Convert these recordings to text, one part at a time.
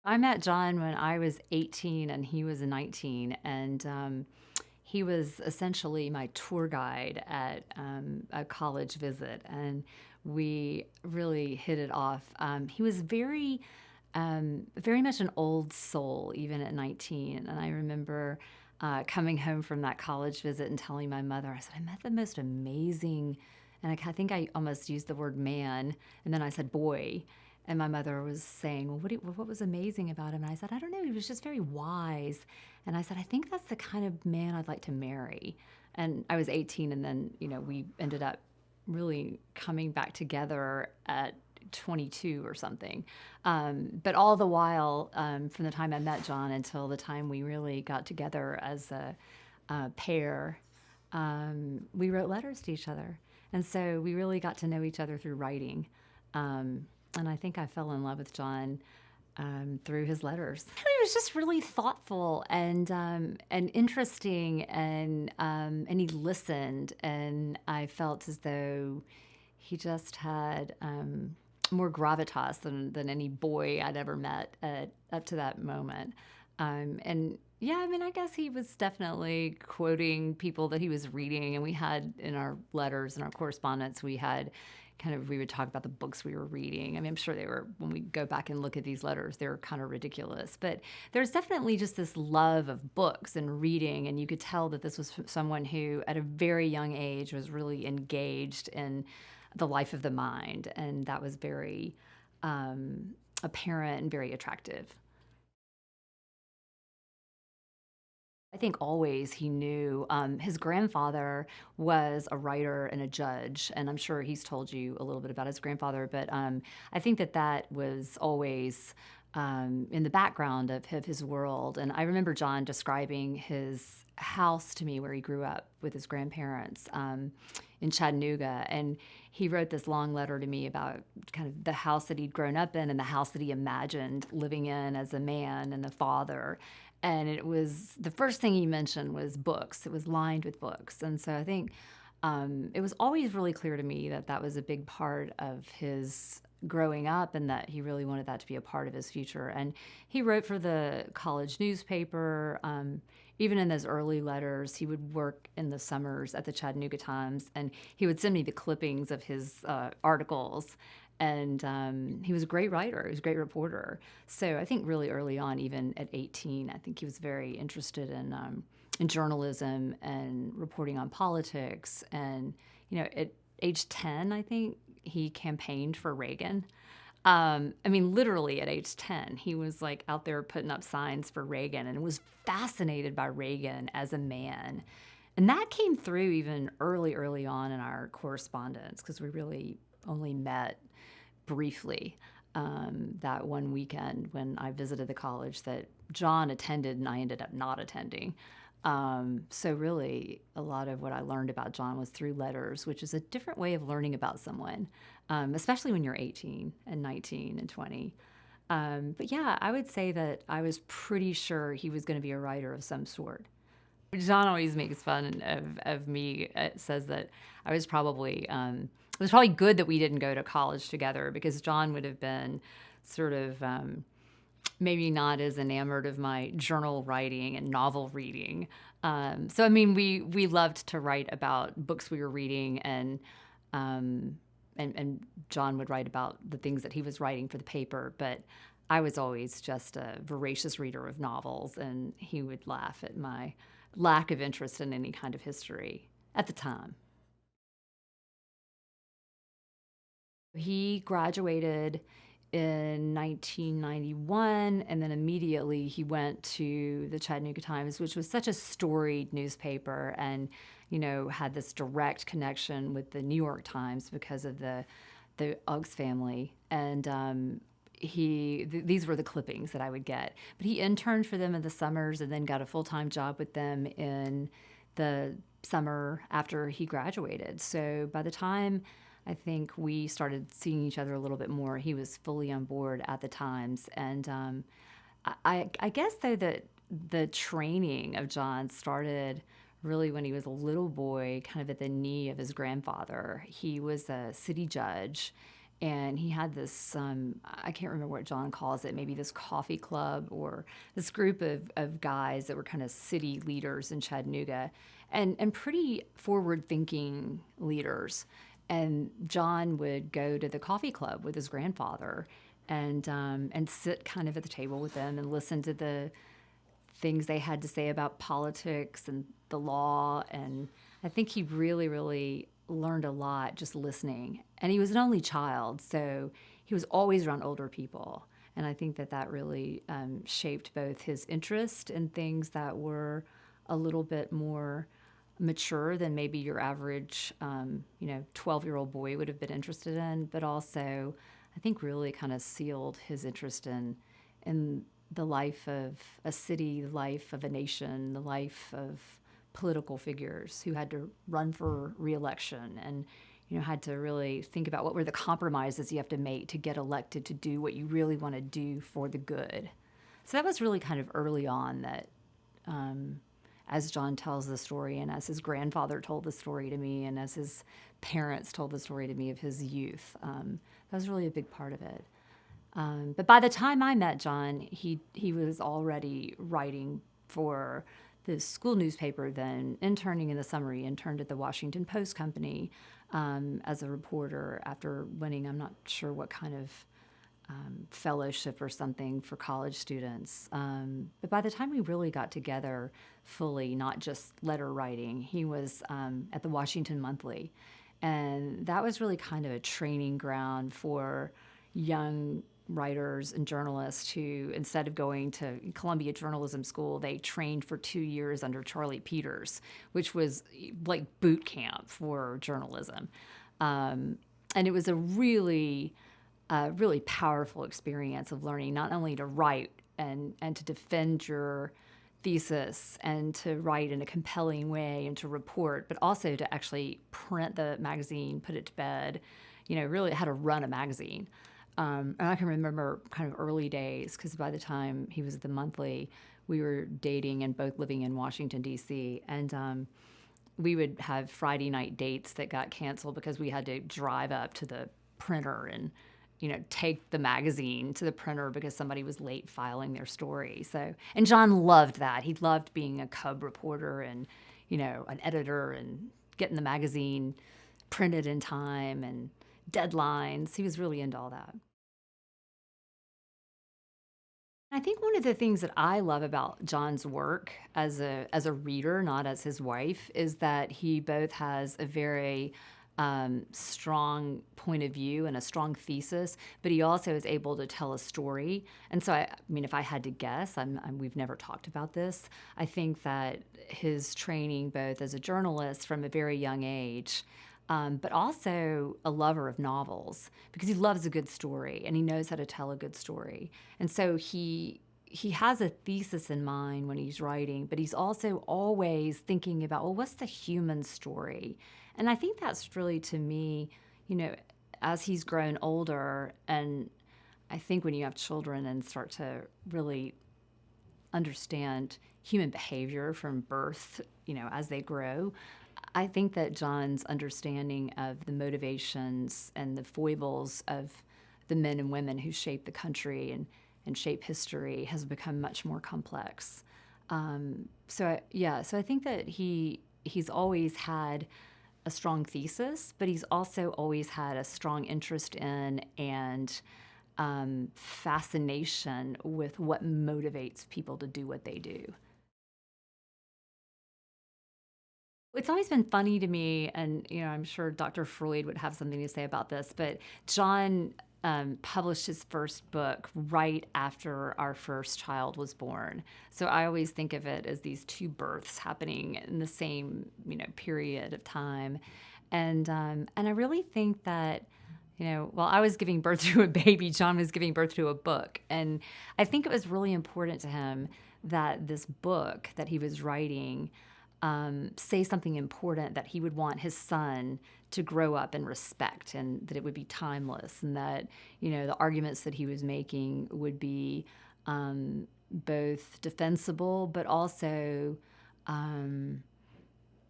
I met Jon when I was 18 and he was 19, and he was essentially my tour guide at a college visit, and we really hit it off. He was very much an old soul, even at 19, and I remember coming home from that college visit and telling my mother, I said, I met the most amazing, and I think I almost used the word man, and then I said boy. And my mother was saying, well, what was amazing about him? And I said, I don't know. He was just very wise. And I said, I think that's the kind of man I'd like to marry. And I was 18, and then, we ended up really coming back together at 22 or something. But all the while, from the time I met Jon until the time we really got together as a pair, we wrote letters to each other. And so we really got to know each other through writing. And I think I fell in love with Jon through his letters. He was just really thoughtful and interesting, and he listened, and I felt as though he just had more gravitas than any boy I'd ever met up to that moment. And yeah, I mean, I guess he was definitely quoting people that he was reading, and we had in our letters and our correspondence, we would talk about the books we were reading. I mean, I'm sure when we go back and look at these letters, they're kind of ridiculous. But there's definitely just this love of books and reading, and you could tell that this was someone who, at a very young age, was really engaged in the life of the mind, and that was very apparent and very attractive. I think always he knew. His grandfather was a writer and a judge, and I'm sure he's told you a little bit about his grandfather, but I think that was always in the background of his world. And I remember Jon describing his house to me where he grew up with his grandparents in Chattanooga. And he wrote this long letter to me about kind of the house that he'd grown up in and the house that he imagined living in as a man and a father. And it was the first thing he mentioned was books. It was lined with books. And so I think it was always really clear to me that was a big part of his growing up, and that he really wanted that to be a part of his future. And he wrote for the college newspaper. Even in those early letters, he would work in the summers at the Chattanooga Times, and he would send me the clippings of his articles. And he was a great writer. He was a great reporter. So I think really early on, even at 18, I think he was very interested in journalism and reporting on politics. And, at age 10, I think he campaigned for Reagan. I mean, literally at age 10, he was like out there putting up signs for Reagan, and was fascinated by Reagan as a man. And that came through even early on in our correspondence, because we really only met briefly that one weekend when I visited the college that Jon attended and I ended up not attending. So really, a lot of what I learned about Jon was through letters, which is a different way of learning about someone, especially when you're 18 and 19 and 20. But yeah, I would say that I was pretty sure he was going to be a writer of some sort. Jon always makes fun of me. Says that I was probably it was probably good that we didn't go to college together, because Jon would have been sort of maybe not as enamored of my journal writing and novel reading. So I mean, we loved to write about books we were reading, and Jon would write about the things that he was writing for the paper, but I was always just a voracious reader of novels, and he would laugh at my lack of interest in any kind of history at the time. He graduated in 1991, and then immediately he went to the Chattanooga Times, which was such a storied newspaper, and had this direct connection with the New York Times because of the Uggs family. And these were the clippings that I would get. But he interned for them in the summers, and then got a full-time job with them in the summer after he graduated. So by the time I think we started seeing each other a little bit more, he was fully on board at the Times. And I guess, though, that the training of Jon started really when he was a little boy, kind of at the knee of his grandfather. He was a city judge, and he had this, I can't remember what John calls it, maybe this coffee club or this group of guys that were kind of city leaders in Chattanooga, and pretty forward thinking leaders. And John would go to the coffee club with his grandfather and sit kind of at the table with them and listen to the things they had to say about politics and the law. And I think he really, really learned a lot just listening. And he was an only child, so he was always around older people. And I think that that really shaped both his interest in things that were a little bit more mature than maybe your average, 12-year-old boy would have been interested in, but also I think really kind of sealed his interest in the life of a city, the life of a nation, the life of political figures who had to run for reelection and had to really think about what were the compromises you have to make to get elected to do what you really want to do for the good. So that was really kind of early on that, as John tells the story and as his grandfather told the story to me and as his parents told the story to me of his youth, that was really a big part of it. But by the time I met John, he was already writing for the school newspaper, then interning in the summer. He interned at the Washington Post Company as a reporter after winning, I'm not sure what kind of fellowship or something for college students. But by the time we really got together fully, not just letter writing, he was at the Washington Monthly. And that was really kind of a training ground for young writers and journalists who, instead of going to Columbia Journalism School, they trained for 2 years under Charlie Peters, which was like boot camp for journalism. And it was a really powerful experience of learning not only to write and to defend your thesis and to write in a compelling way and to report, but also to actually print the magazine, put it to bed, really how to run a magazine. And I can remember kind of early days, because by the time he was at the Monthly, we were dating and both living in Washington, D.C., and we would have Friday night dates that got canceled because we had to drive up to the printer and take the magazine to the printer because somebody was late filing their story. So, and John loved that. He loved being a cub reporter and, an editor and getting the magazine printed in time and deadlines. He was really into all that. I think one of the things that I love about John's work as a reader, not as his wife, is that he both has a very strong point of view and a strong thesis, but he also is able to tell a story. And so, I mean, if I had to guess, we've never talked about this. I think that his training, both as a journalist from a very young age, but also a lover of novels, because he loves a good story and he knows how to tell a good story. And so he has a thesis in mind when he's writing, but he's also always thinking about, well, what's the human story? And I think that's really, to me, as he's grown older, and I think when you have children and start to really understand human behavior from birth, as they grow, I think that John's understanding of the motivations and the foibles of the men and women who shape the country and shape history has become much more complex. So I think that he's always had a strong thesis, but he's also always had a strong interest in and fascination with what motivates people to do what they do. It's always been funny to me, and I'm sure Dr. Freud would have something to say about this, but John published his first book right after our first child was born. So I always think of it as these two births happening in the same period of time, and I really think that while I was giving birth to a baby, John was giving birth to a book, and I think it was really important to him that this book that he was writing say something important that he would want his son to grow up and respect, and that it would be timeless, and that the arguments that he was making would be both defensible but also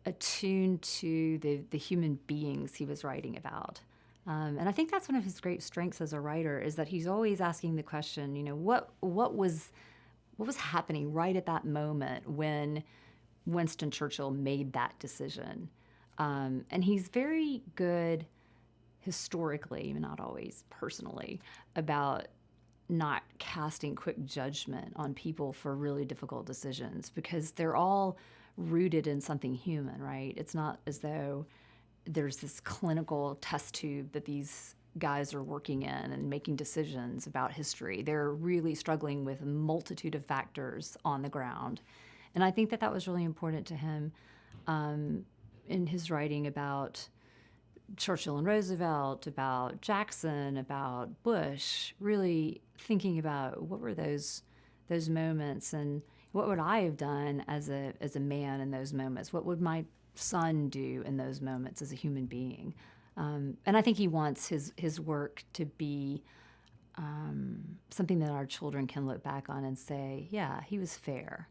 attuned to the human beings he was writing about. And I think that's one of his great strengths as a writer is that he's always asking the question, what was happening right at that moment when Winston Churchill made that decision. And he's very good historically, not always personally, about not casting quick judgment on people for really difficult decisions because they're all rooted in something human, right? It's not as though there's this clinical test tube that these guys are working in and making decisions about history. They're really struggling with a multitude of factors on the ground. And I think that that was really important to him in his writing about Churchill and Roosevelt, about Jackson, about Bush, really thinking about what were those moments and what would I have done as a man in those moments? What would my son do in those moments as a human being? And I think he wants his work to be something that our children can look back on and say, yeah, he was fair.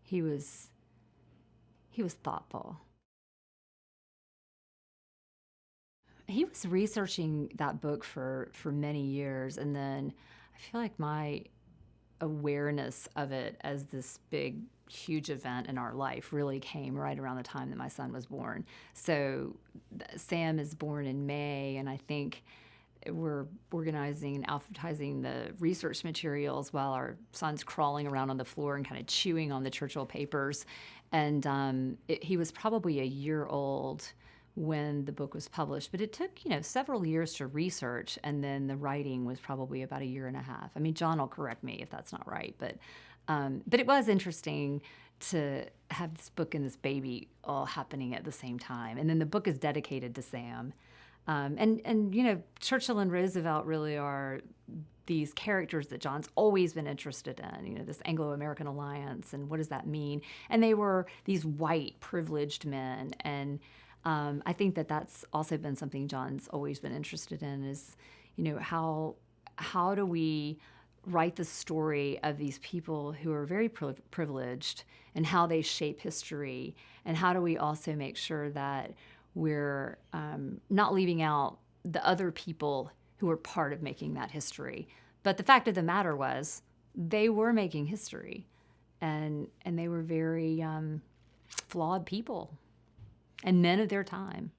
He was thoughtful. He was researching that book for many years, and then I feel like my awareness of it as this big, huge event in our life really came right around the time that my son was born. So Sam is born in May, and I think we're organizing and alphabetizing the research materials while our son's crawling around on the floor and kind of chewing on the Churchill papers. And he was probably a year old when the book was published, but it took, several years to research, and then the writing was probably about a year and a half. I mean, Jon will correct me if that's not right, but it was interesting to have this book and this baby all happening at the same time. And then the book is dedicated to Sam. Churchill and Roosevelt really are these characters that Jon's always been interested in, this Anglo-American alliance and what does that mean? And they were these white privileged men, and I think that that's also been something Jon's always been interested in is, how do we write the story of these people who are very privileged and how they shape history, and how do we also make sure that we're not leaving out the other people who were part of making that history. But the fact of the matter was they were making history, and they were very flawed people and men of their time.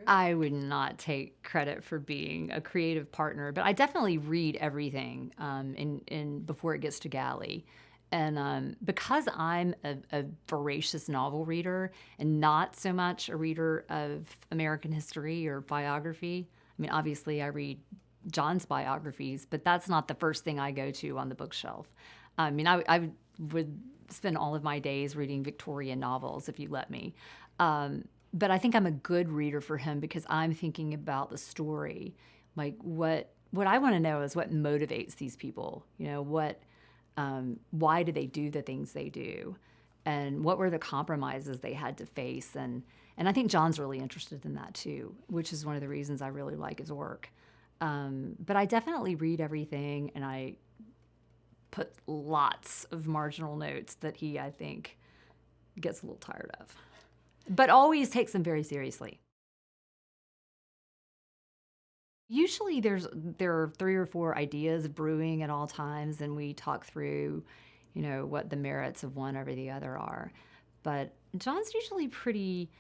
I would not take credit for being a creative partner, but I definitely read everything in before it gets to galley. And because I'm a voracious novel reader and not so much a reader of American history or biography, I mean, obviously I read Jon's biographies, but that's not the first thing I go to on the bookshelf. I mean, I would spend all of my days reading Victorian novels if you let me. But I think I'm a good reader for him because I'm thinking about the story. Like what I want to know is what motivates these people. Why do they do the things they do, and what were the compromises they had to face? And I think Jon's really interested in that too, which is one of the reasons I really like his work. But I definitely read everything, and I put lots of marginal notes that he, I think, gets a little tired of, but always takes them very seriously. Usually there are 3 or 4 ideas brewing at all times, and we talk through, what the merits of one over the other are. But Jon's usually pretty,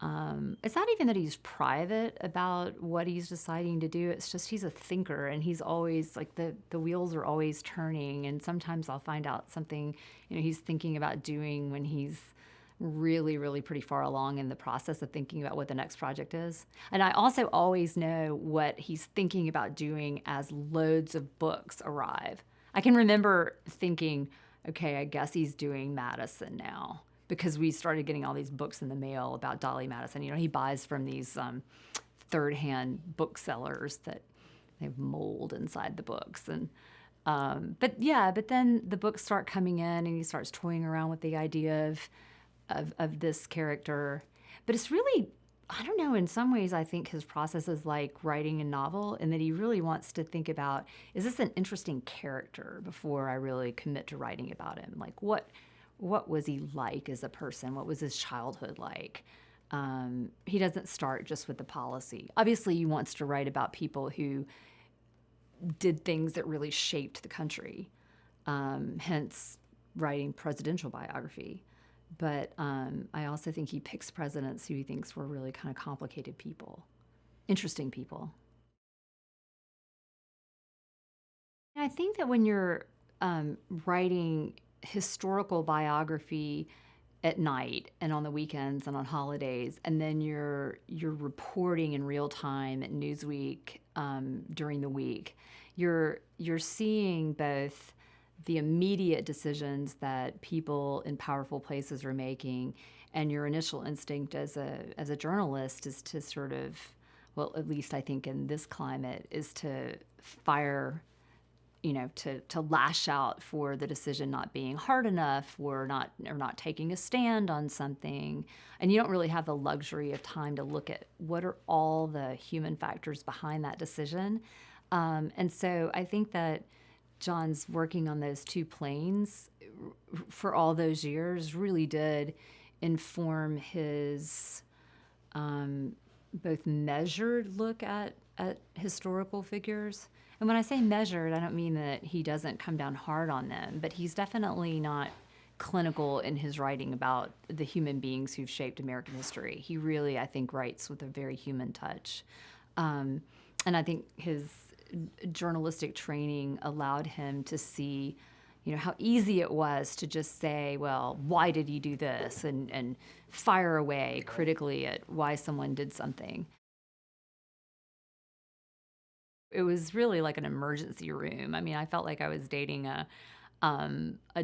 it's not even that he's private about what he's deciding to do. It's just he's a thinker, and he's always, like, the wheels are always turning, and sometimes I'll find out something, he's thinking about doing when he's really, really pretty far along in the process of thinking about what the next project is. And I also always know what he's thinking about doing as loads of books arrive. I can remember thinking, okay, I guess he's doing Madison now, because we started getting all these books in the mail about Dolly Madison. He buys from these third-hand booksellers that they have mold inside the books. And but then the books start coming in, and he starts toying around with the idea of this character. But it's really, I don't know, in some ways I think his process is like writing a novel, in that he really wants to think about, is this an interesting character before I really commit to writing about him? Like what was he like as a person? What was his childhood like? he doesn't start just with the policy. Obviously, he wants to write about people who did things that really shaped the country, hence writing presidential biography. But I also think he picks presidents who he thinks were really kind of complicated people, interesting people. I think that when you're writing historical biography at night and on the weekends and on holidays, and then you're reporting in real time at Newsweek during the week, you're seeing both the immediate decisions that people in powerful places are making, and your initial instinct as a journalist is to sort of, well, at least I think in this climate, is to fire, to lash out for the decision not being hard enough, or not taking a stand on something. And you don't really have the luxury of time to look at what are all the human factors behind that decision. And so I think that Jon's working on those two planes for all those years really did inform his both measured look at historical figures. And when I say measured, I don't mean that he doesn't come down hard on them, but he's definitely not clinical in his writing about the human beings who've shaped American history. He really, I think, writes with a very human touch. And I think his journalistic training allowed him to see, how easy it was to just say, well, why did he do this? And fire away critically at why someone did something. It was really like an emergency room. I mean, I felt like I was dating a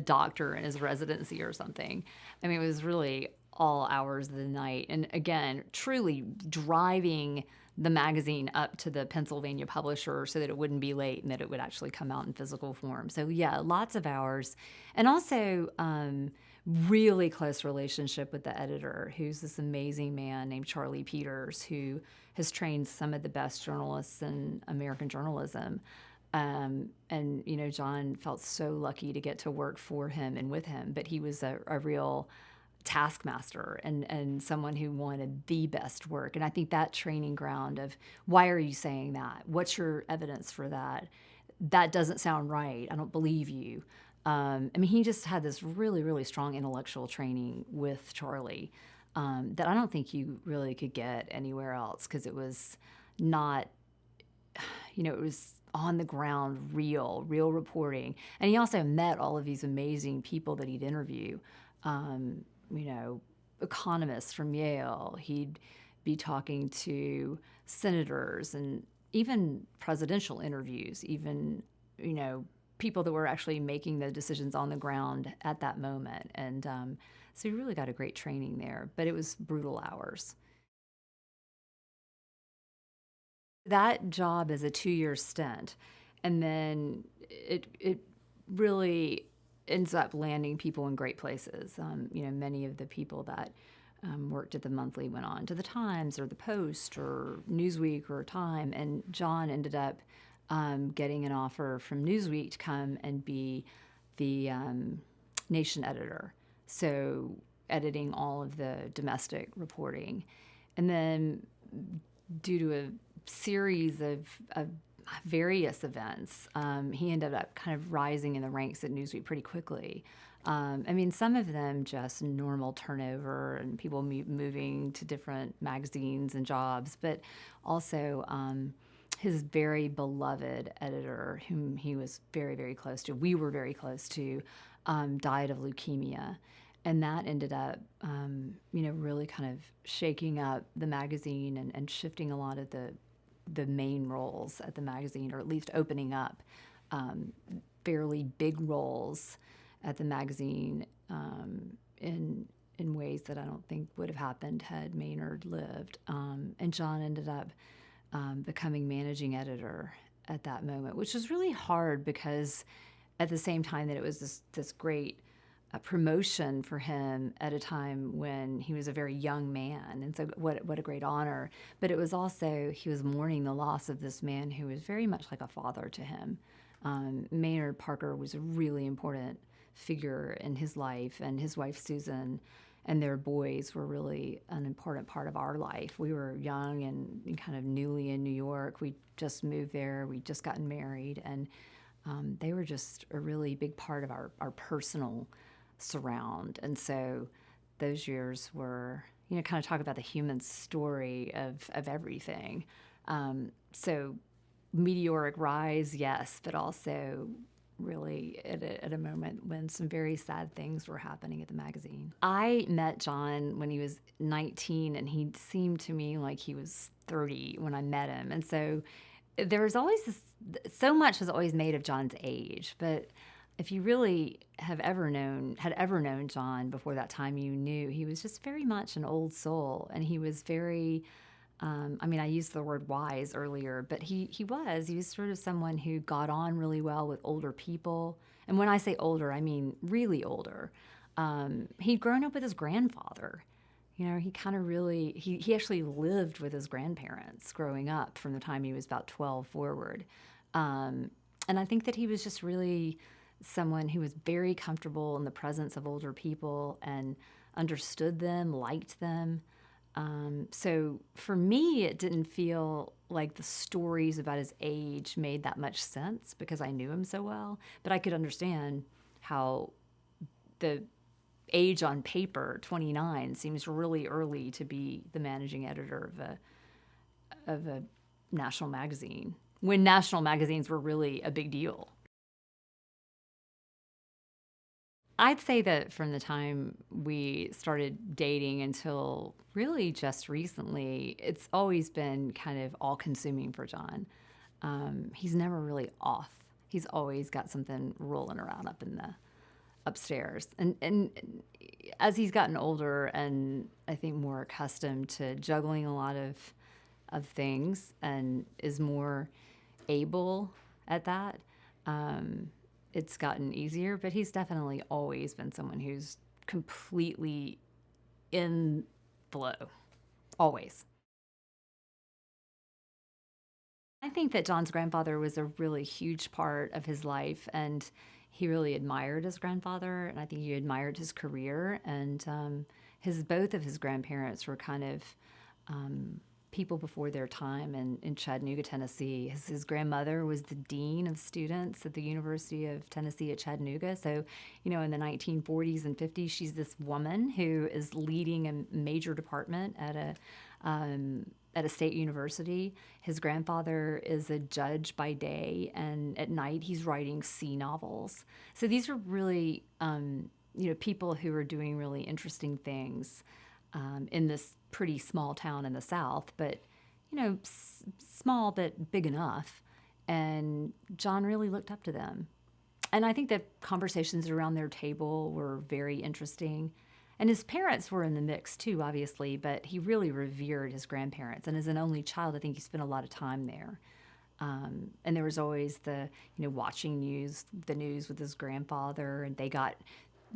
doctor in his residency or something. I mean, it was really all hours of the night. And again, truly driving the magazine up to the Pennsylvania publisher so that it wouldn't be late and that it would actually come out in physical form. So yeah, lots of hours. And also really close relationship with the editor, who's this amazing man named Charlie Peters, who has trained some of the best journalists in American journalism. And, Jon felt so lucky to get to work for him and with him, but he was a real taskmaster and someone who wanted the best work. And I think that training ground of, why are you saying that? What's your evidence for that? That doesn't sound right. I don't believe you. I mean, he just had this really, really strong intellectual training with Charlie that I don't think you really could get anywhere else, because it was not, it was on the ground, real reporting. And he also met all of these amazing people that he'd interview. Economists from Yale. He'd be talking to senators and even presidential interviews, even, people that were actually making the decisions on the ground at that moment. And so he really got a great training there, but it was brutal hours. That job is a 2-year stint, and then it really ends up landing people in great places. Many of the people that worked at the Monthly went on to the Times or the Post or Newsweek or Time, and Jon ended up getting an offer from Newsweek to come and be the nation editor, so editing all of the domestic reporting. And then due to a series of various events, he ended up kind of rising in the ranks at Newsweek pretty quickly. Some of them just normal turnover and people moving to different magazines and jobs, but also his very beloved editor, whom he was very, very close to, we were very close to, died of leukemia. And that ended up, really kind of shaking up the magazine and shifting a lot of the main roles at the magazine, or at least opening up fairly big roles at the magazine in ways that I don't think would have happened had Maynard lived. And Jon ended up becoming managing editor at that moment, which was really hard, because at the same time that it was this great promotion for him at a time when he was a very young man, and so what a great honor. But it was also, he was mourning the loss of this man who was very much like a father to him. Maynard Parker was a really important figure in his life, and his wife Susan and their boys were really an important part of our life. We were young and kind of newly in New York. We just moved there. We just gotten married, and they were just a really big part of our personal surround. And so those years were, kind of talk about the human story of everything. So meteoric rise, yes, but also really at a moment when some very sad things were happening at the magazine. I met Jon when he was 19, and he seemed to me like he was 30 when I met him. And so there was always so much was always made of Jon's age. But if you really had ever known Jon before that time, you knew he was just very much an old soul, and he was very, I used the word wise earlier, but he was sort of someone who got on really well with older people. And when I say older, I mean really older. He'd grown up with his grandfather. He kind of really, he actually lived with his grandparents growing up from the time he was about 12 forward. And I think that he was just really someone who was very comfortable in the presence of older people and understood them, liked them. So for me, it didn't feel like the stories about his age made that much sense because I knew him so well. But I could understand how the age on paper, 29, seems really early to be the managing editor of a national magazine, when national magazines were really a big deal. I'd say that from the time we started dating until really just recently, it's always been kind of all-consuming for Jon. He's never really off. He's always got something rolling around up in the upstairs. And as he's gotten older and I think more accustomed to juggling a lot of things and is more able at that, it's gotten easier, but he's definitely always been someone who's completely in flow, always. I think that Jon's grandfather was a really huge part of his life, and he really admired his grandfather, and I think he admired his career, and both of his grandparents were kind of people before their time in Chattanooga, Tennessee. His grandmother was the dean of students at the University of Tennessee at Chattanooga. So, in the 1940s and 50s, she's this woman who is leading a major department at a state university. His grandfather is a judge by day, and at night he's writing sea novels. So these are really, people who are doing really interesting things in this pretty small town in the South, but, small but big enough. And Jon really looked up to them. And I think the conversations around their table were very interesting. And his parents were in the mix too, obviously, but he really revered his grandparents. And as an only child, I think he spent a lot of time there. And there was always watching the news with his grandfather, and they got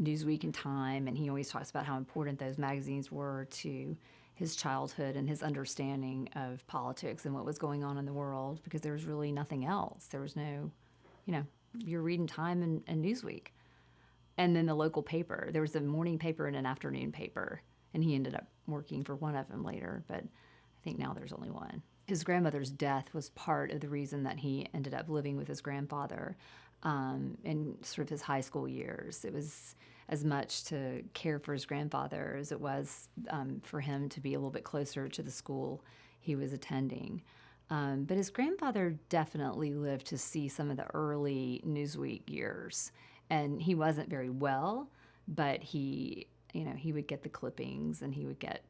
Newsweek and Time, and he always talks about how important those magazines were to his childhood and his understanding of politics and what was going on in the world, because there was really nothing else. There was no, you're reading Time and Newsweek. And then the local paper. There was a morning paper and an afternoon paper, and he ended up working for one of them later, but I think now there's only one. His grandmother's death was part of the reason that he ended up living with his grandfather in sort of his high school years. It was as much to care for his grandfather as it was for him to be a little bit closer to the school he was attending. But his grandfather definitely lived to see some of the early Newsweek years. And he wasn't very well, but he would get the clippings, and he would get,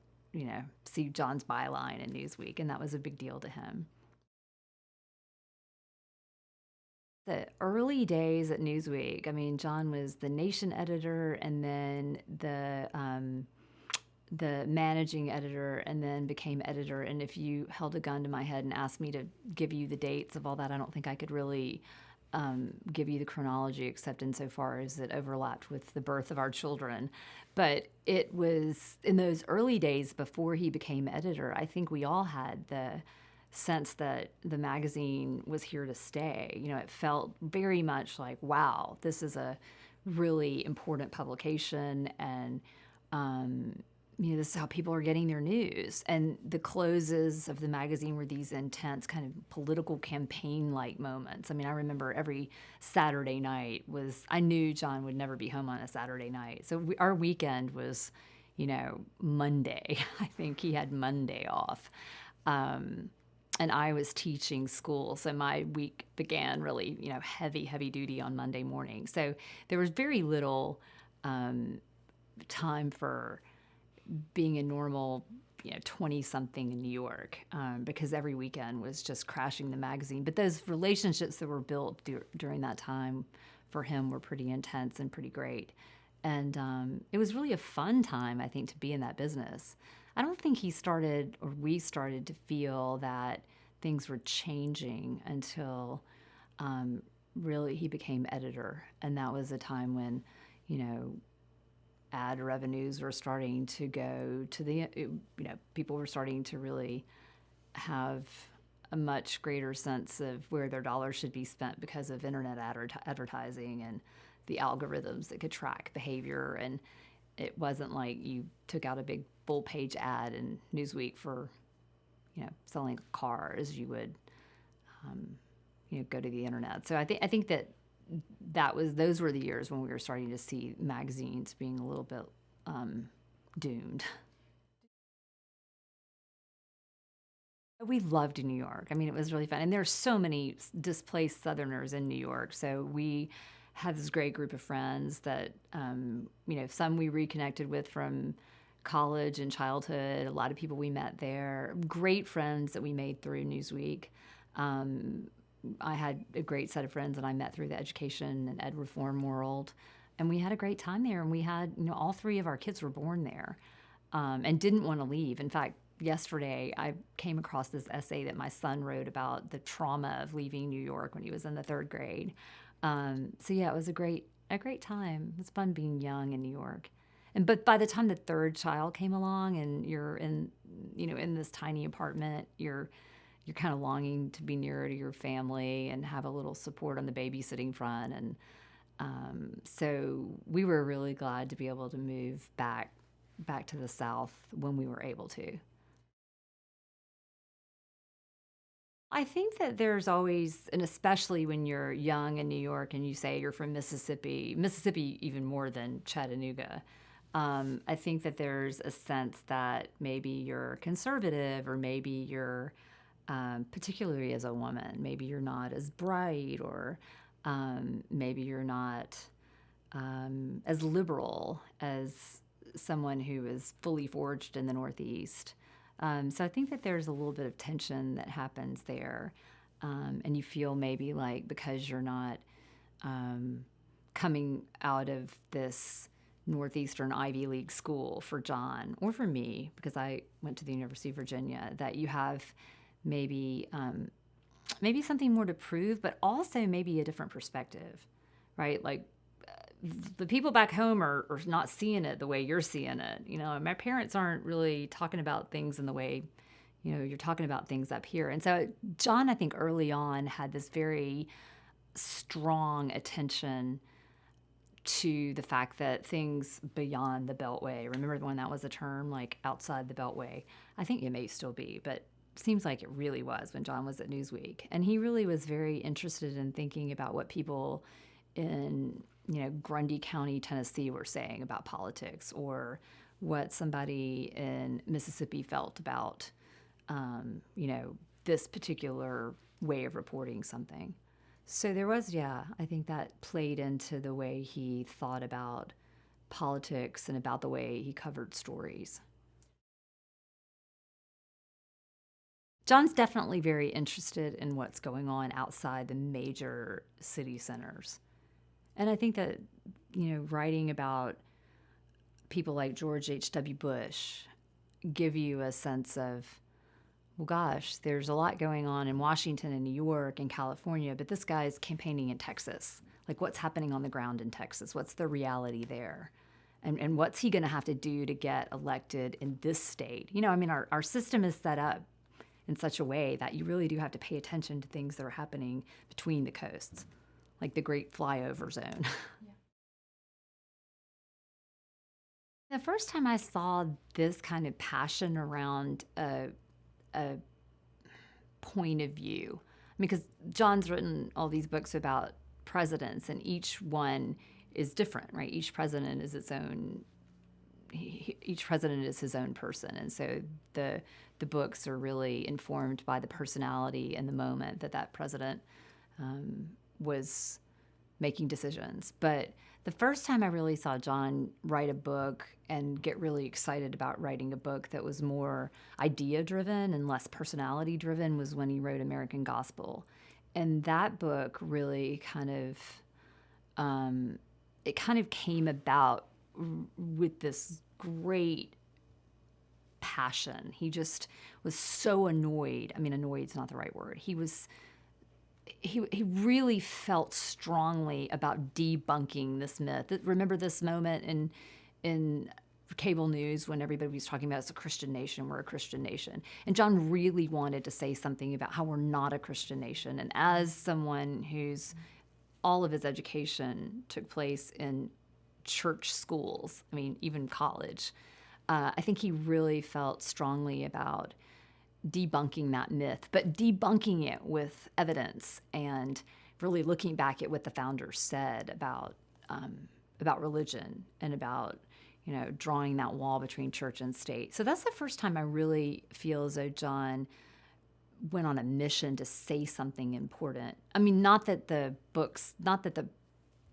see Jon's byline in Newsweek, and that was a big deal to him. The early days at Newsweek, Jon was the nation editor, and then the managing editor, and then became editor. And if you held a gun to my head and asked me to give you the dates of all that, I don't think I could really give you the chronology, except insofar as it overlapped with the birth of our children. But it was in those early days before he became editor, I think we all had the sense that the magazine was here to stay. It felt very much like, wow, this is a really important publication, and um, this is how people are getting their news. And the closes of the magazine were these intense kind of political campaign-like moments. I mean, I remember every Saturday night I knew Jon would never be home on a Saturday night. So our weekend was, Monday. I think he had Monday off. And I was teaching school, so my week began really, heavy duty on Monday morning. So there was very little time for being a normal, 20-something in New York, because every weekend was just crashing the magazine. But those relationships that were built during that time for him were pretty intense and pretty great. And it was really a fun time, I think, to be in that business. I don't think we started to feel that things were changing until really he became editor. And that was a time when, ad revenues were starting to go to people were starting to really have a much greater sense of where their dollars should be spent because of internet advertising and the algorithms that could track behavior. And it wasn't like you took out a big full page ad in Newsweek for, selling a car as you would, go to the internet. So I think those were the years when we were starting to see magazines being a little bit doomed. We loved New York. I mean, it was really fun. And there's so many displaced Southerners in New York. So we had this great group of friends that, some we reconnected with from college and childhood, a lot of people we met there, great friends that we made through Newsweek. I had a great set of friends that I met through the education and ed reform world. And we had a great time there. And we had, all three of our kids were born there and didn't want to leave. In fact, yesterday I came across this essay that my son wrote about the trauma of leaving New York when he was in the third grade. So yeah, it was a great time. It was fun being young in New York. But by the time the third child came along and you're in this tiny apartment, you're kind of longing to be nearer to your family and have a little support on the babysitting front. And so we were really glad to be able to move back to the South when we were able to. I think that there's always, and especially when you're young in New York and you say you're from Mississippi even more than Chattanooga, I think that there's a sense that maybe you're conservative or maybe you're, particularly as a woman, maybe you're not as bright or maybe you're not as liberal as someone who is fully forged in the Northeast. So I think that there's a little bit of tension that happens there. And you feel maybe like because you're not coming out of this Northeastern Ivy League school for Jon or for me, because I went to the University of Virginia, that you have maybe something more to prove, but also maybe a different perspective, right? Like the people back home are not seeing it the way you're seeing it. My parents aren't really talking about things in the way, you're talking about things up here. And so Jon, I think early on had this very strong attention to the fact that things beyond the Beltway, remember when that was a term, like outside the Beltway? I think it may still be, but it seems like it really was when Jon was at Newsweek. And he really was very interested in thinking about what people in Grundy County, Tennessee were saying about politics, or what somebody in Mississippi felt about, this particular way of reporting something. So there was, I think that played into the way he thought about politics and about the way he covered stories. Jon's definitely very interested in what's going on outside the major city centers. And I think that, writing about people like George H.W. Bush give you a sense of, well, gosh, there's a lot going on in Washington and New York and California, but this guy's campaigning in Texas. Like, what's happening on the ground in Texas? What's the reality there? And what's he going to have to do to get elected in this state? Our system is set up in such a way that you really do have to pay attention to things that are happening between the coasts, like the Great Flyover Zone. The first time I saw this kind of passion around a point of view, because John's written all these books about presidents, and each one is different, right? Each president is its own. Each president is his own person, and so the the books are really informed by the personality and the moment that that president was making decisions. But the first time I really saw John write a book and get really excited about writing a book that was more idea driven and less personality driven was when he wrote American Gospel. And that book really it kind of came about with this great passion. He just was so annoyed. I mean, annoyed's not the right word. He really felt strongly about debunking this myth. Remember this moment in cable news when everybody was talking about it's a Christian nation, we're a Christian nation. And John really wanted to say something about how we're not a Christian nation. And as someone whose all of his education took place in church schools, I mean, even college, I think he really felt strongly about debunking that myth, but debunking it with evidence and really looking back at what the founders said about religion and about drawing that wall between church and state. So that's the first time I really feel as though John went on a mission to say something important. I mean, not that the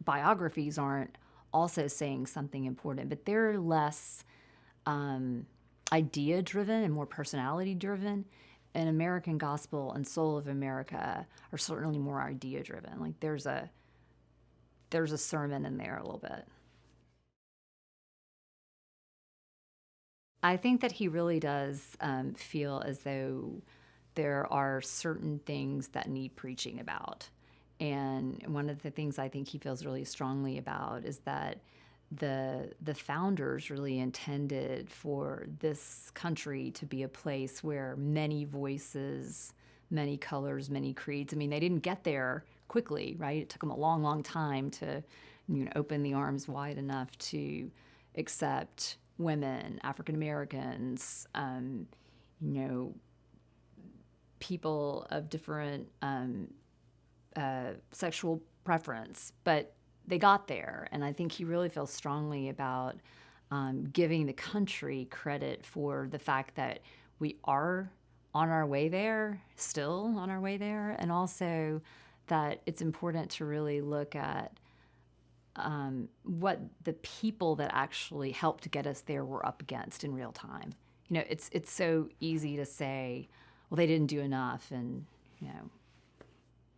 biographies aren't also saying something important, but they're less idea driven and more personality driven. And American Gospel and Soul of America are certainly more idea driven. Like there's a sermon in there a little bit. I think that he really does feel as though there are certain things that need preaching about. And one of the things I think he feels really strongly about is that the founders really intended for this country to be a place where many voices, many colors, many creeds. I mean, they didn't get there quickly, right? It took them a long, long time to open the arms wide enough to accept women, African Americans, people of different sexual preference, but they got there. And I think he really feels strongly about giving the country credit for the fact that we are on our way there, still on our way there, and also that it's important to really look at what the people that actually helped get us there were up against in real time. It's so easy to say, well, they didn't do enough in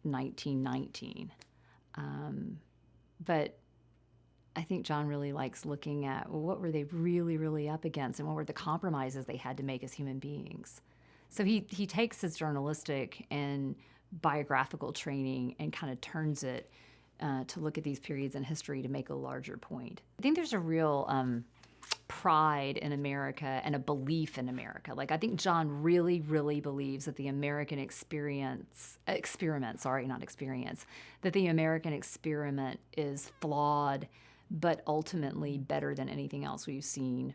1919. But I think John really likes looking at, well, what were they really, really up against, and what were the compromises they had to make as human beings. So he takes his journalistic and biographical training and kind of turns it to look at these periods in history to make a larger point. I think there's a real pride in America and a belief in America. Like, I think John really, really believes that the American that the American experiment is flawed, but ultimately better than anything else we've seen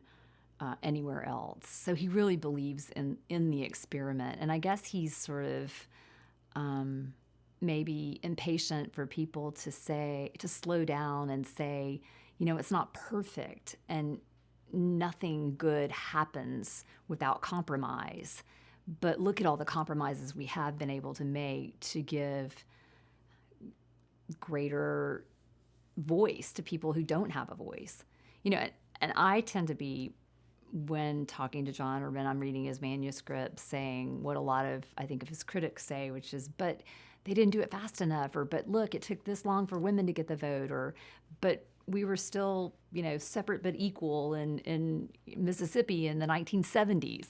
anywhere else. So he really believes in the experiment. And I guess he's sort of maybe impatient for people to slow down and say, it's not perfect and nothing good happens without compromise. But look at all the compromises we have been able to make to give greater voice to people who don't have a voice. And I tend to be, when talking to John or when I'm reading his manuscript, saying what a lot of, I think, of his critics say, which is, but they didn't do it fast enough, or, but look, it took this long for women to get the vote, or, but we were still, separate but equal in Mississippi in the 1970s.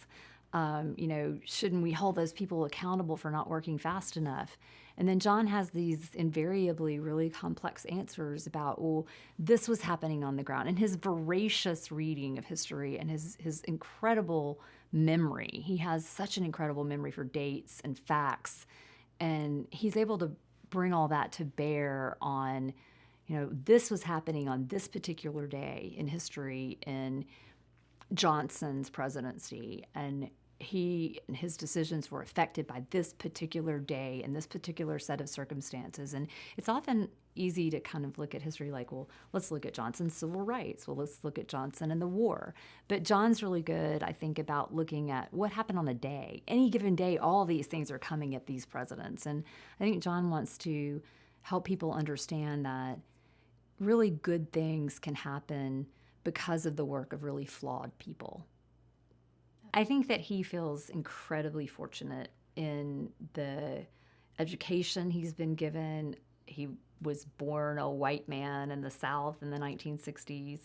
Shouldn't we hold those people accountable for not working fast enough? And then John has these invariably really complex answers about, well, this was happening on the ground. And his voracious reading of history and his incredible memory. He has such an incredible memory for dates and facts. And he's able to bring all that to bear on, this was happening on this particular day in history in Johnson's presidency, and he and his decisions were affected by this particular day and this particular set of circumstances. And it's often easy to kind of look at history like, well, let's look at Johnson's civil rights. Well, let's look at Johnson and the war. But John's really good, I think, about looking at what happened on a day. Any given day, all these things are coming at these presidents. And I think Jon wants to help people understand that really good things can happen because of the work of really flawed people. I think that he feels incredibly fortunate in the education he's been given. He was born a white man in the South in the 1960s.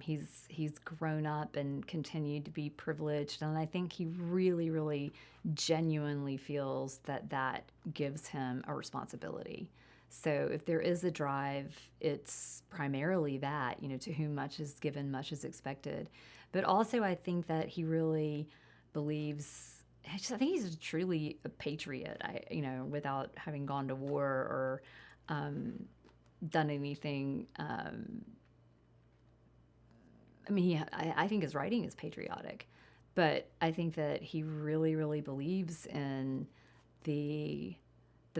He's grown up and continued to be privileged, and I think he really, really genuinely feels that that gives him a responsibility. So if there is a drive, it's primarily that, to whom much is given, much is expected. But also I think that he really believes, I think he's truly a patriot, without having gone to war or done anything. I think his writing is patriotic, but I think that he really, really believes in the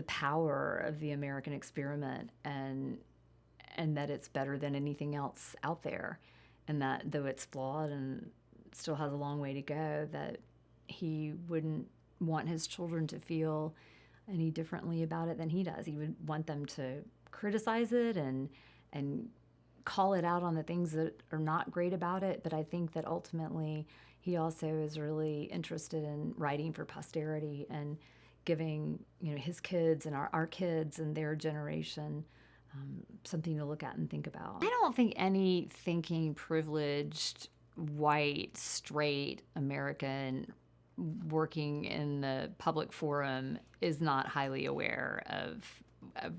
power of the American experiment, and that it's better than anything else out there, and that though it's flawed and still has a long way to go, that he wouldn't want his children to feel any differently about it than he does. He would want them to criticize it and call it out on the things that are not great about it, but I think that ultimately he also is really interested in writing for posterity and giving his kids and our kids and their generation something to look at and think about. I don't think any thinking, privileged, white, straight American working in the public forum is not highly aware of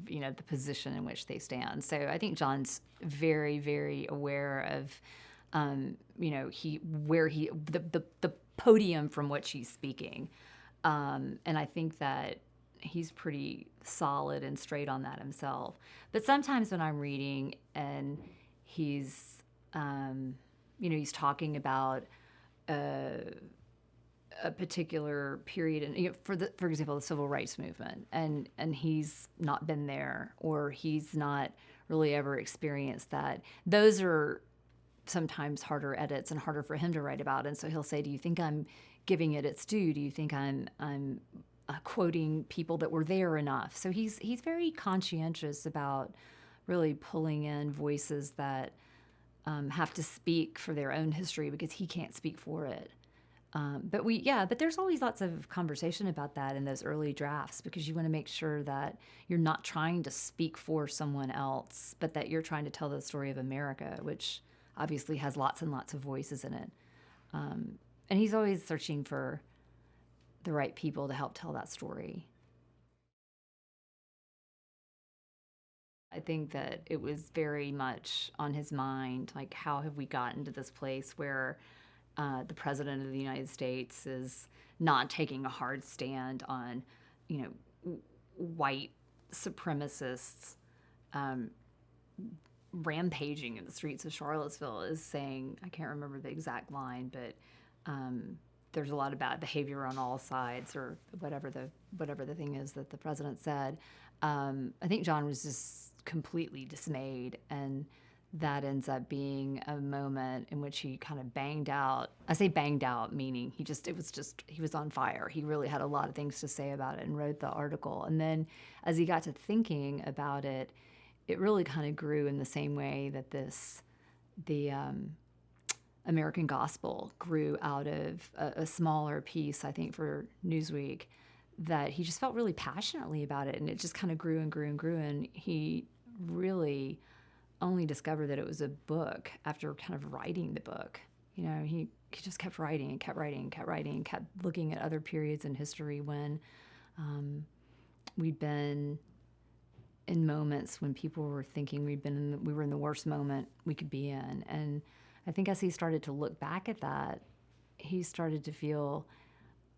the position in which they stand. So I think Jon's very, very aware of the podium from which he's speaking. And I think that he's pretty solid and straight on that himself. But sometimes when I'm reading and he's talking about a particular period, and for example, the civil rights movement, and he's not been there, or he's not really ever experienced that. Those are sometimes harder edits and harder for him to write about. And so he'll say, "Do you think I'm giving it its due? Do you think I'm quoting people that were there enough?" So he's very conscientious about really pulling in voices that have to speak for their own history because he can't speak for it. But there's always lots of conversation about that in those early drafts, because you want to make sure that you're not trying to speak for someone else, but that you're trying to tell the story of America, which obviously has lots and lots of voices in it. And he's always searching for the right people to help tell that story. I think that it was very much on his mind, like, how have we gotten to this place where the president of the United States is not taking a hard stand on, white supremacists rampaging in the streets of Charlottesville, is saying, I can't remember the exact line, but there's a lot of bad behavior on all sides, or whatever the thing is that the president said. I think Jon was just completely dismayed, and that ends up being a moment in which he kind of banged out. I say banged out, meaning he was on fire. He really had a lot of things to say about it and wrote the article. And then as he got to thinking about it, it really kind of grew in the same way that the American Gospel grew out of a smaller piece, I think, for Newsweek, that he just felt really passionately about it, and it just kind of grew and grew and grew, and he really only discovered that it was a book after kind of writing the book. He just kept writing and kept writing and kept writing and kept looking at other periods in history when we'd been in moments when people were thinking we were in the worst moment we could be in. And I think as he started to look back at that, he started to feel,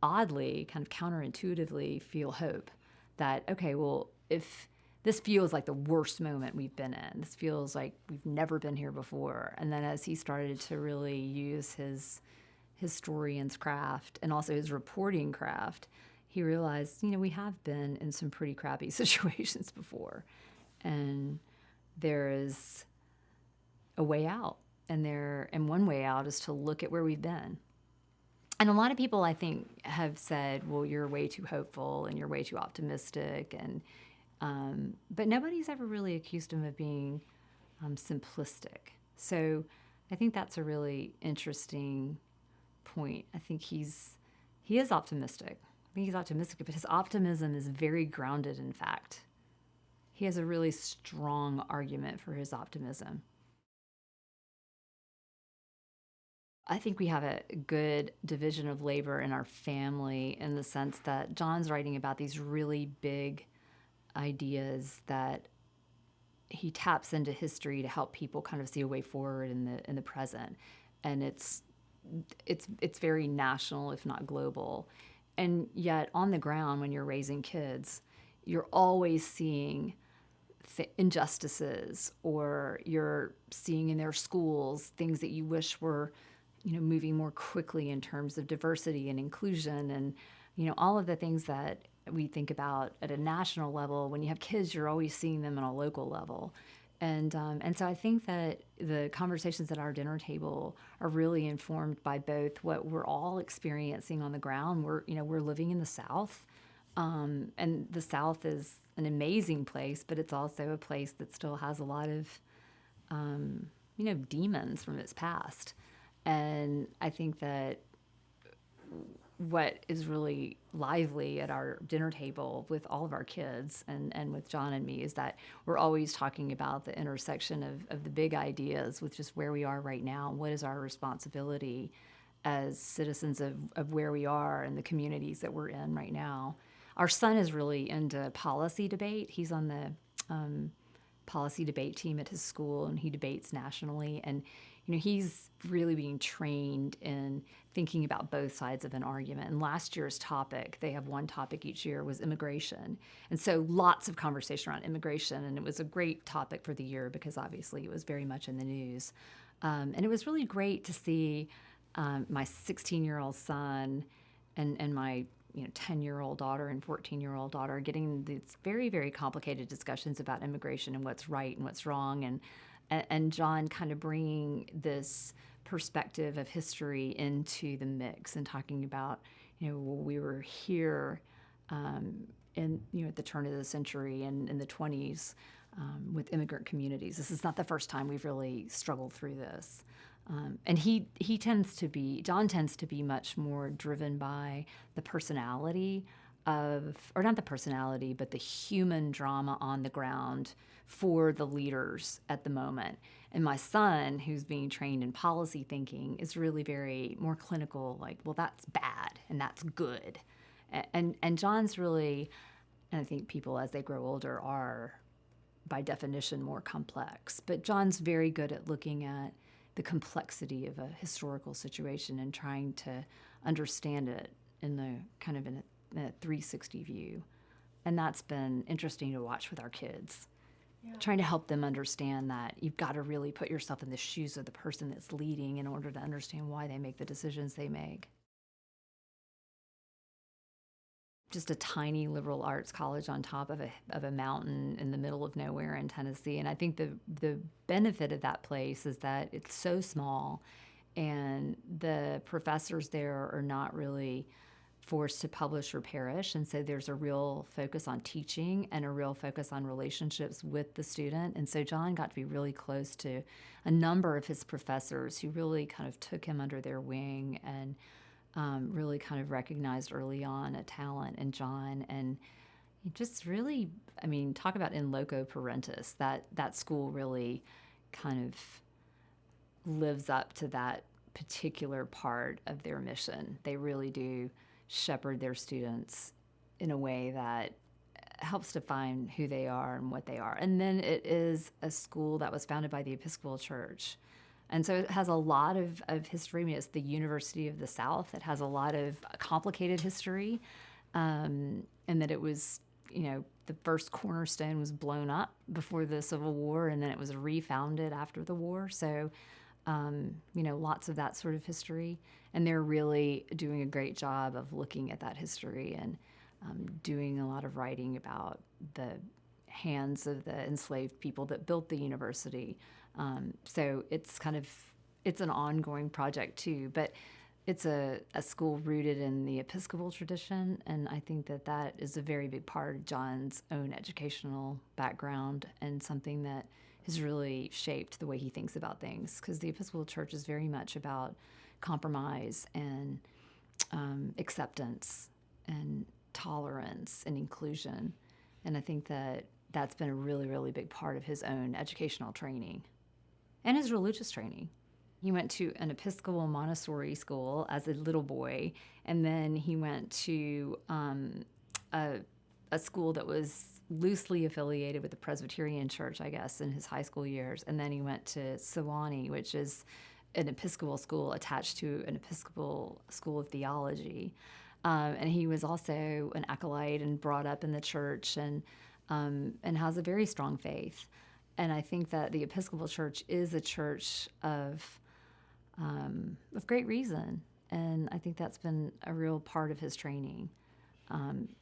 oddly, kind of counterintuitively, feel hope that, okay, well, if this feels like the worst moment we've been in. This feels like we've never been here before. And then as he started to really use his historian's craft and also his reporting craft, he realized, we have been in some pretty crappy situations before. And there is a way out. And one way out is to look at where we've been. And a lot of people, I think, have said, well, you're way too hopeful and you're way too optimistic. But nobody's ever really accused him of being simplistic. So I think that's a really interesting point. I think he is optimistic. I think he's optimistic, but his optimism is very grounded in fact. He has a really strong argument for his optimism. I think we have a good division of labor in our family in the sense that Jon's writing about these really big ideas that he taps into history to help people kind of see a way forward in the present, and it's very national, if not global. And yet on the ground, when you're raising kids, you're always seeing injustices, or you're seeing in their schools things that you wish were moving more quickly in terms of diversity and inclusion, and all of the things that we think about at a national level. When you have kids, you're always seeing them on a local level. And so I think that the conversations at our dinner table are really informed by both what we're all experiencing on the ground. We're living in the South, and the South is an amazing place, but it's also a place that still has a lot of demons from its past. And I think that what is really lively at our dinner table with all of our kids and with Jon and me is that we're always talking about the intersection of the big ideas with just where we are right now. What is our responsibility as citizens of where we are and the communities that we're in right now? Our son is really into policy debate. He's on the policy debate team at his school, and he debates nationally. And he's really being trained in thinking about both sides of an argument. And last year's topic, they have one topic each year, was immigration. And so lots of conversation around immigration. And it was a great topic for the year because obviously it was very much in the news. And it was really great to see my 16-year-old son and my 10-year-old daughter and 14-year-old daughter getting these very, very complicated discussions about immigration and what's right and what's wrong. And Jon kind of bringing this perspective of history into the mix and talking about, we were here at the turn of the century and in the 20s with immigrant communities. This is not the first time we've really struggled through this. And Jon tends to be much more driven by the personality or not the personality, but the human drama on the ground for the leaders at the moment. And my son, who's being trained in policy thinking, is really very more clinical, like, well, that's bad and that's good. And Jon's really, and I think people as they grow older are by definition more complex, but Jon's very good at looking at the complexity of a historical situation and trying to understand it in a 360 view. And that's been interesting to watch with our kids. Yeah. Trying to help them understand that you've got to really put yourself in the shoes of the person that's leading in order to understand why they make the decisions they make. Just a tiny liberal arts college on top of a mountain in the middle of nowhere in Tennessee. And I think the benefit of that place is that it's so small, and the professors there are not really forced to publish or perish. And so there's a real focus on teaching and a real focus on relationships with the student. And so Jon got to be really close to a number of his professors who really kind of took him under their wing and really kind of recognized early on a talent in Jon. And just really, talk about in loco parentis, that school really kind of lives up to that particular part of their mission. They really do shepherd their students in a way that helps define who they are and what they are. And then it is a school that was founded by the Episcopal Church. And so it has a lot of history. It's the University of the South. It has a lot of complicated history, and that it was, the first cornerstone was blown up before the Civil War, and then it was refounded after the war. So, lots of that sort of history. And they're really doing a great job of looking at that history and doing a lot of writing about the hands of the enslaved people that built the university. So it's an ongoing project too, but it's a school rooted in the Episcopal tradition, and I think that is a very big part of Jon's own educational background and something that has really shaped the way he thinks about things, because the Episcopal Church is very much about compromise and acceptance and tolerance and inclusion, and I think that's been a really, really big part of his own educational training and his religious training. He went to an Episcopal Montessori school as a little boy, and then he went to a school that was loosely affiliated with the Presbyterian Church, I guess, in his high school years. And then he went to Sewanee, which is an Episcopal school attached to an Episcopal school of theology. And he was also an acolyte and brought up in the church and has a very strong faith. And I think that the Episcopal Church is a church of great reason. And I think that's been a real part of his training,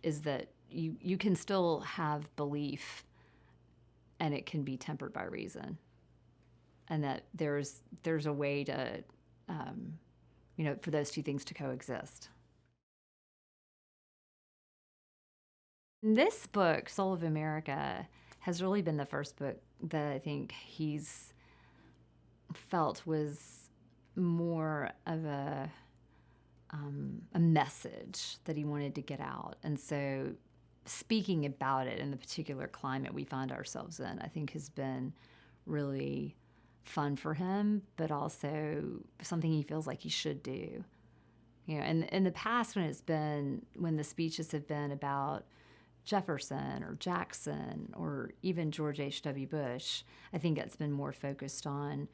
is that you can still have belief and it can be tempered by reason. And that there's a way to, for those two things to coexist. This book, Soul of America, has really been the first book that I think he's felt was more of a message that he wanted to get out. And so speaking about it in the particular climate we find ourselves in, I think has been really fun for him, but also something he feels like he should do. And in the past when the speeches have been about Jefferson or Jackson or even George H.W. Bush, I think it's been more focused on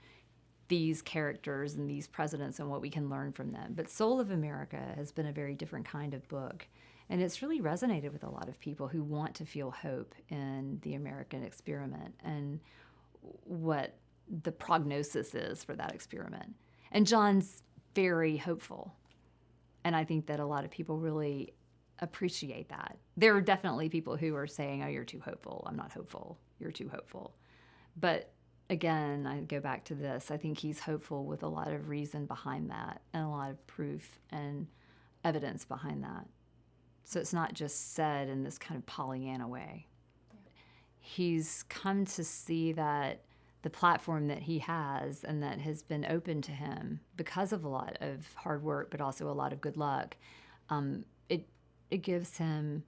these characters and these presidents and what we can learn from them. But Soul of America has been a very different kind of book. And it's really resonated with a lot of people who want to feel hope in the American experiment and what the prognosis is for that experiment. And Jon's very hopeful. And I think that a lot of people really appreciate that. There are definitely people who are saying, oh, you're too hopeful. I'm not hopeful. You're too hopeful. But again, I go back to this. I think he's hopeful with a lot of reason behind that and a lot of proof and evidence behind that. So it's not just said in this kind of Pollyanna way. Yeah. He's come to see that the platform that he has and that has been open to him because of a lot of hard work, but also a lot of good luck, it gives him,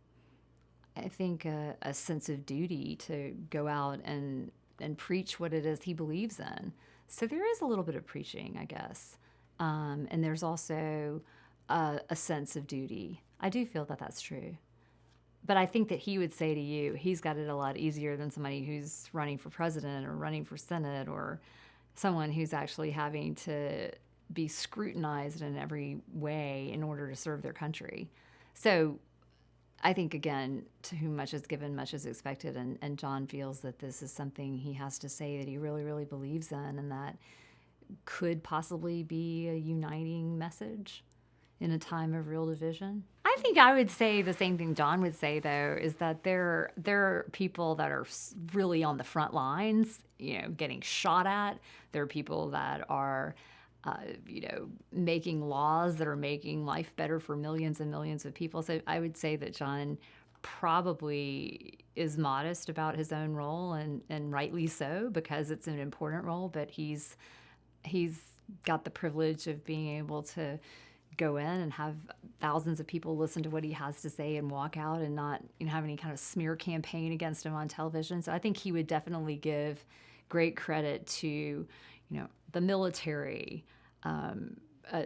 I think, a sense of duty to go out and preach what it is he believes in. So there is a little bit of preaching, I guess. And there's also a sense of duty. I do feel that that's true. But I think that he would say to you, he's got it a lot easier than somebody who's running for president or running for Senate or someone who's actually having to be scrutinized in every way in order to serve their country. So I think, again, to whom much is given, much is expected. And Jon feels that this is something he has to say that he really, really believes in and that could possibly be a uniting message in a time of real division. I think I would say the same thing Jon would say, though, is that there are people that are really on the front lines, getting shot at. There are people that are making laws that are making life better for millions and millions of people. So I would say that Jon probably is modest about his own role, and rightly so, because it's an important role, but he's got the privilege of being able to go in and have thousands of people listen to what he has to say and walk out and not have any kind of smear campaign against him on television. So I think he would definitely give great credit to, the military, a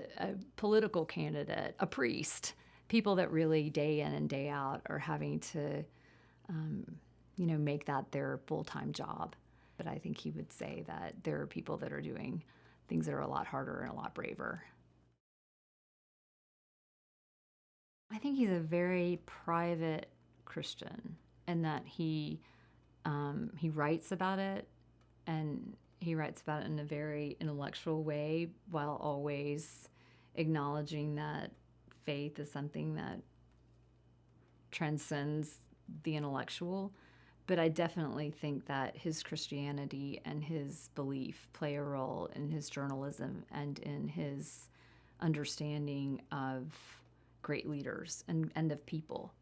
political candidate, a priest, people that really day in and day out are having to, make that their full-time job. But I think he would say that there are people that are doing things that are a lot harder and a lot braver. I think he's a very private Christian. and that he writes about it, and he writes about it in a very intellectual way while always acknowledging that faith is something that transcends the intellectual. But I definitely think that his Christianity and his belief play a role in his journalism and in his understanding of great leaders and of people.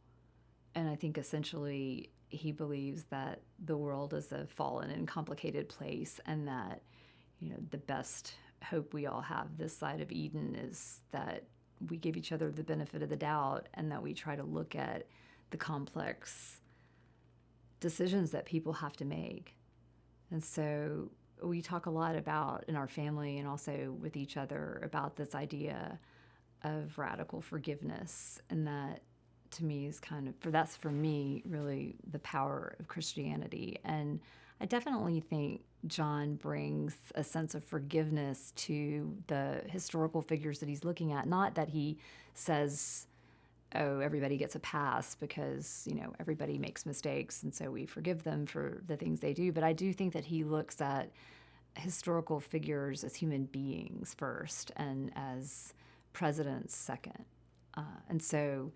And I think essentially he believes that the world is a fallen and complicated place, and that, the best hope we all have this side of Eden is that we give each other the benefit of the doubt, and that we try to look at the complex decisions that people have to make. And so we talk a lot about, in our family and also with each other, about this idea of radical forgiveness. And that, to me, is that's for me really the power of Christianity. And I definitely think Jon brings a sense of forgiveness to the historical figures that he's looking at. Not that he says, oh, everybody gets a pass because, everybody makes mistakes, and so we forgive them for the things they do. But I do think that he looks at historical figures as human beings first, and as presidents second. And so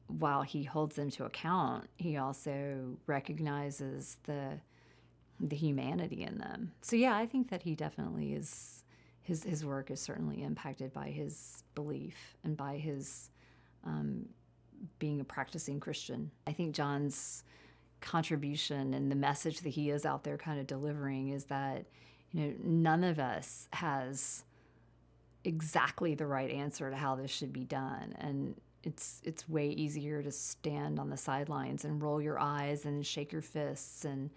while he holds them to account, he also recognizes the humanity in them. So yeah, I think that he definitely is, his work is certainly impacted by his belief and by his being a practicing Christian. I think Jon's contribution and the message that he is out there kind of delivering is that, none of us has exactly the right answer to how this should be done. And it's way easier to stand on the sidelines and roll your eyes and shake your fists and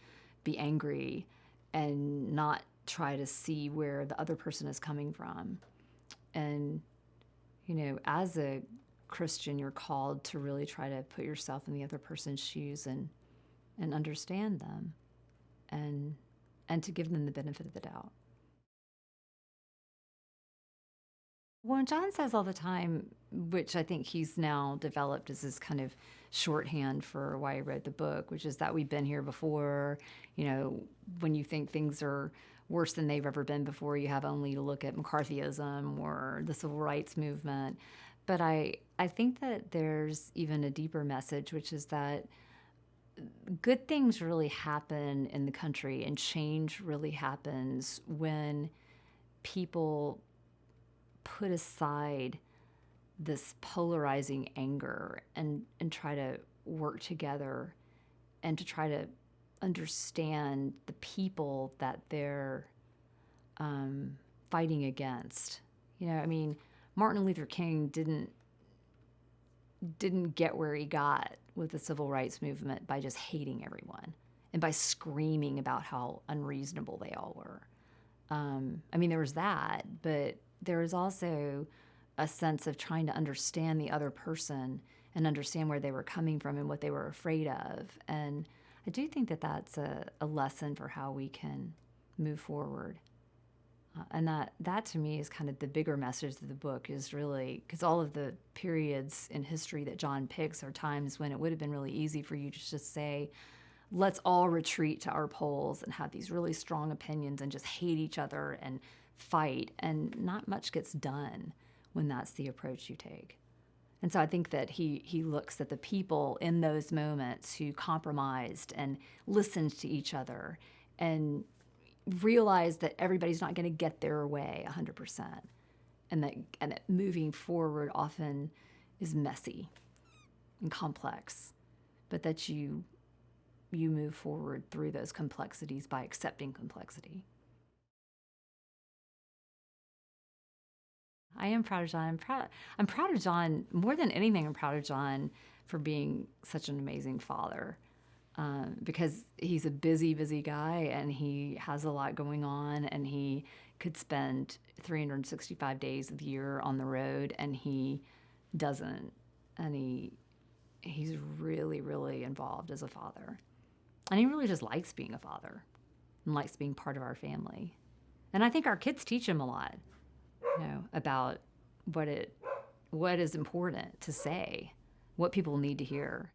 be angry and not try to see where the other person is coming from. And, as a Christian, you're called to really try to put yourself in the other person's shoes and understand them, and to give them the benefit of the doubt. Well, Jon says all the time, which I think he's now developed as his kind of shorthand for why he wrote the book, which is that we've been here before. When you think things are worse than they've ever been before, you have only to look at McCarthyism or the civil rights movement. But I think that there's even a deeper message, which is that good things really happen in the country, and change really happens when people put aside this polarizing anger and try to work together and to try to understand the people that they're fighting against. Martin Luther King didn't get where he got with the civil rights movement by just hating everyone and by screaming about how unreasonable they all were. There was that, but there was also a sense of trying to understand the other person and understand where they were coming from and what they were afraid of. And I do think that that's a lesson for how we can move forward. And that to me is kind of the bigger message of the book, is really, because all of the periods in history that Jon picks are times when it would have been really easy for you to just say, let's all retreat to our poles and have these really strong opinions and just hate each other and fight. And not much gets done when that's the approach you take. And so I think that he looks at the people in those moments who compromised and listened to each other and realized that everybody's not going to get their way 100%. And that moving forward often is messy and complex, but that you move forward through those complexities by accepting complexity. I am proud of Jon. I'm proud of Jon more than anything. I'm proud of Jon for being such an amazing father, because he's a busy, busy guy, and he has a lot going on, and he could spend 365 days of the year on the road, and he doesn't. And he's really, really involved as a father. And he really just likes being a father and likes being part of our family. And I think our kids teach him a lot, about what is important to say, what people need to hear.